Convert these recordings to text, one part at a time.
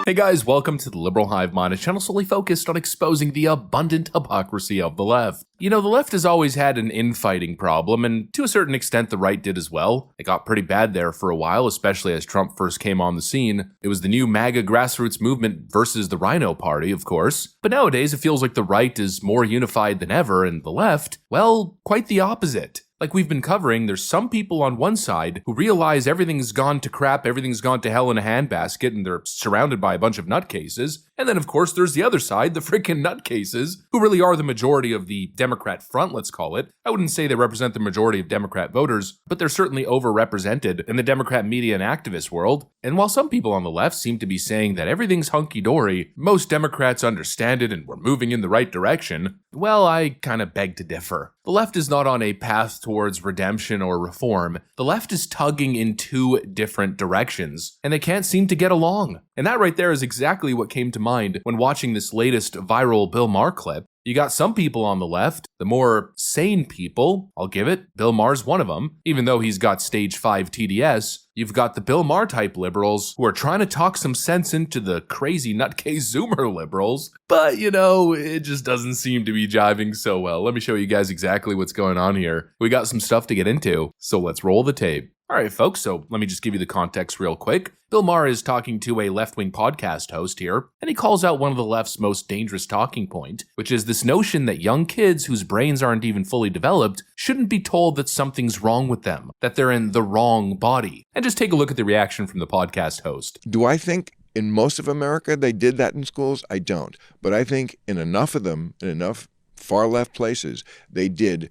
Hey guys, welcome to the Liberal Hive Mind, a channel solely focused on exposing the abundant hypocrisy of the left. You know, the left has always had an infighting problem, and to a certain extent the right did as well. It got pretty bad there for a while, especially as Trump first came on the scene. It was the new MAGA grassroots movement versus the Rhino Party, of course. But nowadays it feels like the right is more unified than ever, and the left, well, quite the opposite. Like we've been covering, there's some people on one side who realize everything's gone to crap, everything's gone to hell in a handbasket, and they're surrounded by a bunch of nutcases. And then, of course, there's the other side, the freaking nutcases, who really are the majority of the Democrat front, let's call it. I wouldn't say they represent the majority of Democrat voters, but they're certainly overrepresented in the Democrat media and activist world. And while some people on the left seem to be saying that everything's hunky-dory, most Democrats understand it and we're moving in the right direction, well, I kind of beg to differ. The left is not on a path towards redemption or reform. The left is tugging in two different directions, and they can't seem to get along. And that right there is exactly what came to mind when watching this latest viral Bill Maher clip. You got some people on the left, the more sane people, I'll give it, Bill Maher's one of them, even though he's got stage 5 TDS. You've got the Bill Maher type liberals who are trying to talk some sense into the crazy nutcase Zoomer liberals, but you know, it just doesn't seem to be jiving so well. Let me show you guys exactly what's going on here. We got some stuff to get into, so let's roll the tape. Alright folks, so let me just give you the context real quick. Bill Maher is talking to a left-wing podcast host here, and he calls out one of the left's most dangerous talking point, which is this notion that young kids whose brains aren't even fully developed shouldn't be told that something's wrong with them, that they're in the wrong body. And just take a look at the reaction from the podcast host. Do I think in most of America they did that in schools? I don't. But I think in enough of them, in enough far-left places, they did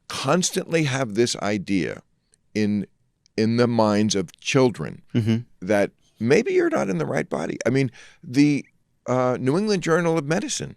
constantly have this idea in the minds of children that maybe you're not in the right body. I mean, the New England Journal of Medicine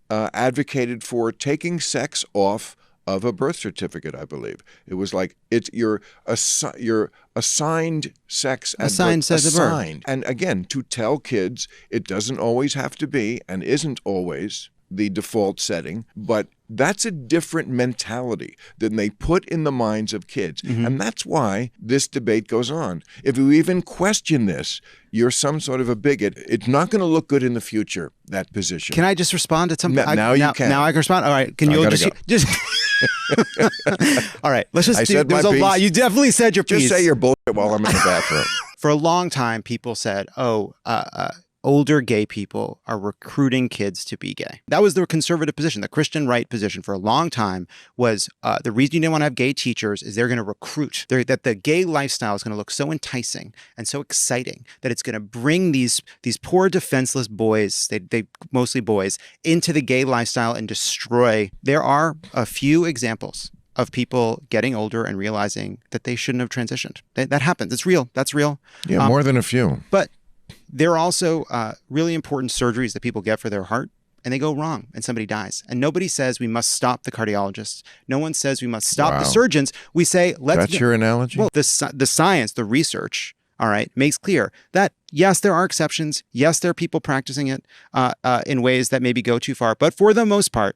advocated for taking sex off of a birth certificate, I believe. It was like you're assigned sex at assigned sex at birth. And again, to tell kids it doesn't always have to be and isn't always the default setting, but that's a different mentality than they put in the minds of kids. And that's why this debate goes on. If you even question this, you're some sort of a bigot. It's not going to look good in the future, that position. Can I just respond to something? Now you can. Now I can respond? All right. Can you just all right. Let's just do there's a lot. You definitely said your piece. Just say your bullshit while I'm in the bathroom. For a long time, people said, older gay people are recruiting kids to be gay. That was the conservative position. The Christian right position for a long time was the reason you didn't want to have gay teachers is they're going to recruit. That the gay lifestyle is going to look so enticing and so exciting that it's going to bring these poor defenseless boys, they mostly boys, into the gay lifestyle and destroy. There are a few examples of people getting older and realizing that they shouldn't have transitioned. That happens. It's real. That's real. Yeah, more than a few. But there are also really important surgeries that people get for their heart, and they go wrong, and somebody dies. And nobody says we must stop the cardiologists. No one says we must stop the surgeons. We say, let's... That's your analogy? Well, the science, the research, all right, makes clear that, yes, there are exceptions. Yes, there are people practicing it in ways that maybe go too far. But for the most part,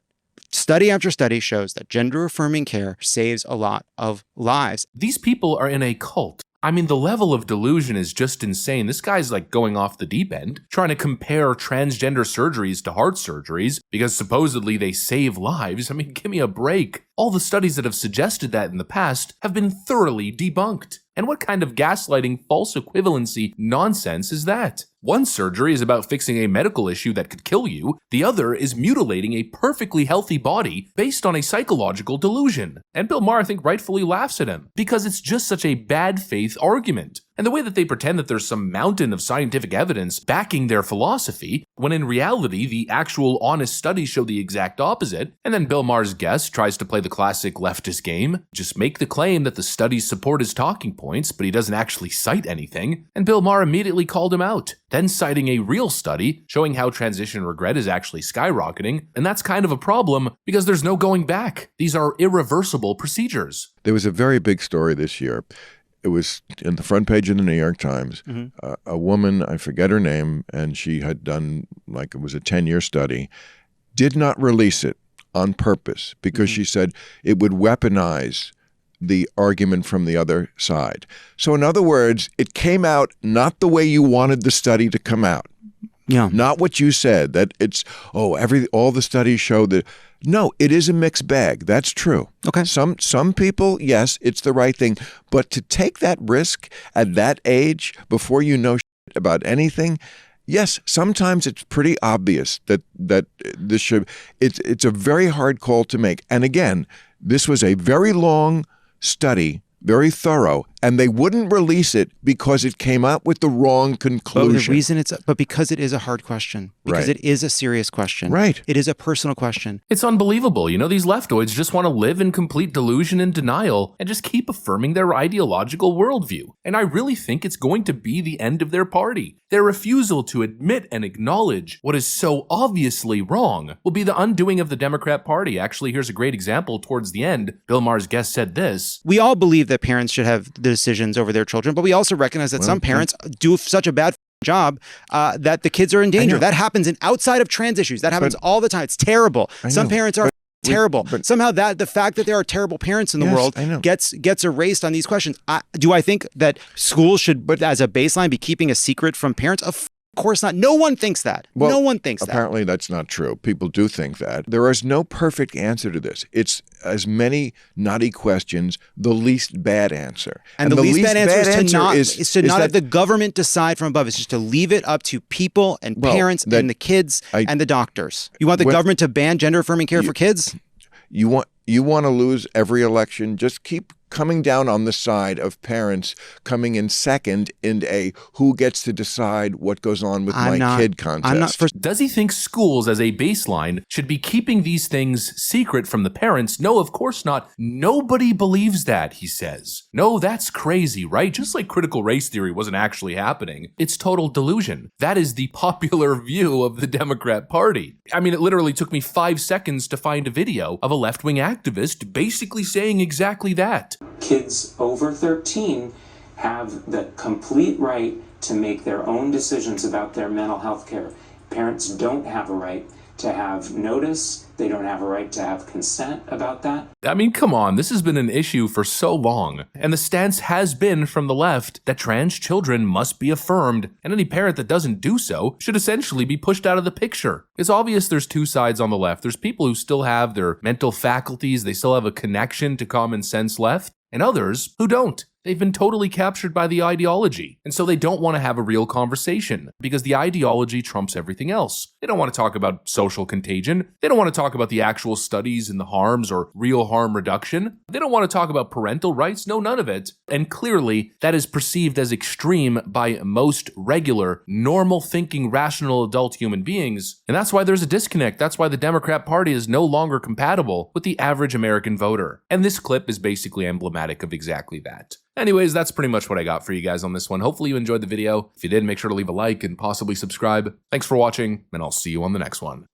study after study shows that gender-affirming care saves a lot of lives. These people are in a cult. I mean, the level of delusion is just insane. This guy's like going off the deep end, trying to compare transgender surgeries to heart surgeries because supposedly they save lives. I mean, give me a break. All the studies that have suggested that in the past have been thoroughly debunked. And what kind of gaslighting, false equivalency nonsense is that? One surgery is about fixing a medical issue that could kill you. The other is mutilating a perfectly healthy body based on a psychological delusion. And Bill Maher, I think, rightfully laughs at him because it's just such a bad faith argument. And the way that they pretend that there's some mountain of scientific evidence backing their philosophy, when in reality, the actual honest studies show the exact opposite. And then Bill Maher's guest tries to play the classic leftist game, just make the claim that the studies support his talking points, but he doesn't actually cite anything. And Bill Maher immediately called him out, then citing a real study showing how transition regret is actually skyrocketing. And that's kind of a problem because there's no going back. These are irreversible procedures. There was a very big story this year. It was in the front page of the New York Times. A woman, I forget her name, and she had done, like it was a 10-year study, did not release it on purpose because she said it would weaponize the argument from the other side. So in other words, it came out not the way you wanted the study to come out. Yeah. Not what you said, that it's, all the studies show that. No, it is a mixed bag. That's true. Okay. Some people, yes, it's the right thing. But to take that risk at that age before you know shit about anything, yes, sometimes it's pretty obvious that this should. It's a very hard call to make. And again, this was a very long study, very thorough, and they wouldn't release it because it came out with the wrong conclusion. But the reason because it is a hard question, because Right. it is a serious question. Right. It is a personal question. It's unbelievable. You know, these leftoids just want to live in complete delusion and denial and just keep affirming their ideological worldview. And I really think it's going to be the end of their party. Their refusal to admit and acknowledge what is so obviously wrong will be the undoing of the Democrat Party. Actually, here's a great example towards the end. Bill Maher's guest said this. We all believe that parents should have the decisions over their children, but we also recognize that some parents do such a bad job that the kids are in danger. That happens outside of trans issues. That happens all the time. It's terrible. Some parents are terrible. But somehow the fact that there are terrible parents in the world gets erased on these questions. Do I think that schools should, as a baseline, be keeping a secret from parents? Of course not. No one thinks that. Well, no one thinks that. Apparently that's not true. People do think that. There is no perfect answer to this. It's as many knotty questions, the least bad answer. And the least bad answer is to not have the government decide from above. It's just to leave it up to people and parents and the kids and the doctors. You want the government to ban gender-affirming care for kids? You want to lose every election? Just keep coming down on the side of parents coming in second in a who gets to decide what goes on with my kid contest. Does he think schools as a baseline should be keeping these things secret from the parents? No, of course not. Nobody believes that, he says. No, that's crazy, right? Just like critical race theory wasn't actually happening. It's total delusion. That is the popular view of the Democrat Party. I mean, it literally took me 5 seconds to find a video of a left-wing activist basically saying exactly that. Kids over 13 have the complete right to make their own decisions about their mental health care. Parents don't have a right to have notice. They don't have a right to have consent about that. I mean, come on, this has been an issue for so long, and the stance has been from the left that trans children must be affirmed, and any parent that doesn't do so should essentially be pushed out of the picture. It's obvious there's two sides on the left. There's people who still have their mental faculties, they still have a connection to common sense left, and others who don't. They've been totally captured by the ideology, and so they don't want to have a real conversation because the ideology trumps everything else. They don't want to talk about social contagion. They don't want to talk about the actual studies and the harms or real harm reduction. They don't want to talk about parental rights. No, none of it. And clearly, that is perceived as extreme by most regular, normal thinking, rational adult human beings. And that's why there's a disconnect. That's why the Democrat Party is no longer compatible with the average American voter. And this clip is basically emblematic of exactly that. Anyways, that's pretty much what I got for you guys on this one. Hopefully you enjoyed the video. If you did, make sure to leave a like and possibly subscribe. Thanks for watching, and I'll see you on the next one.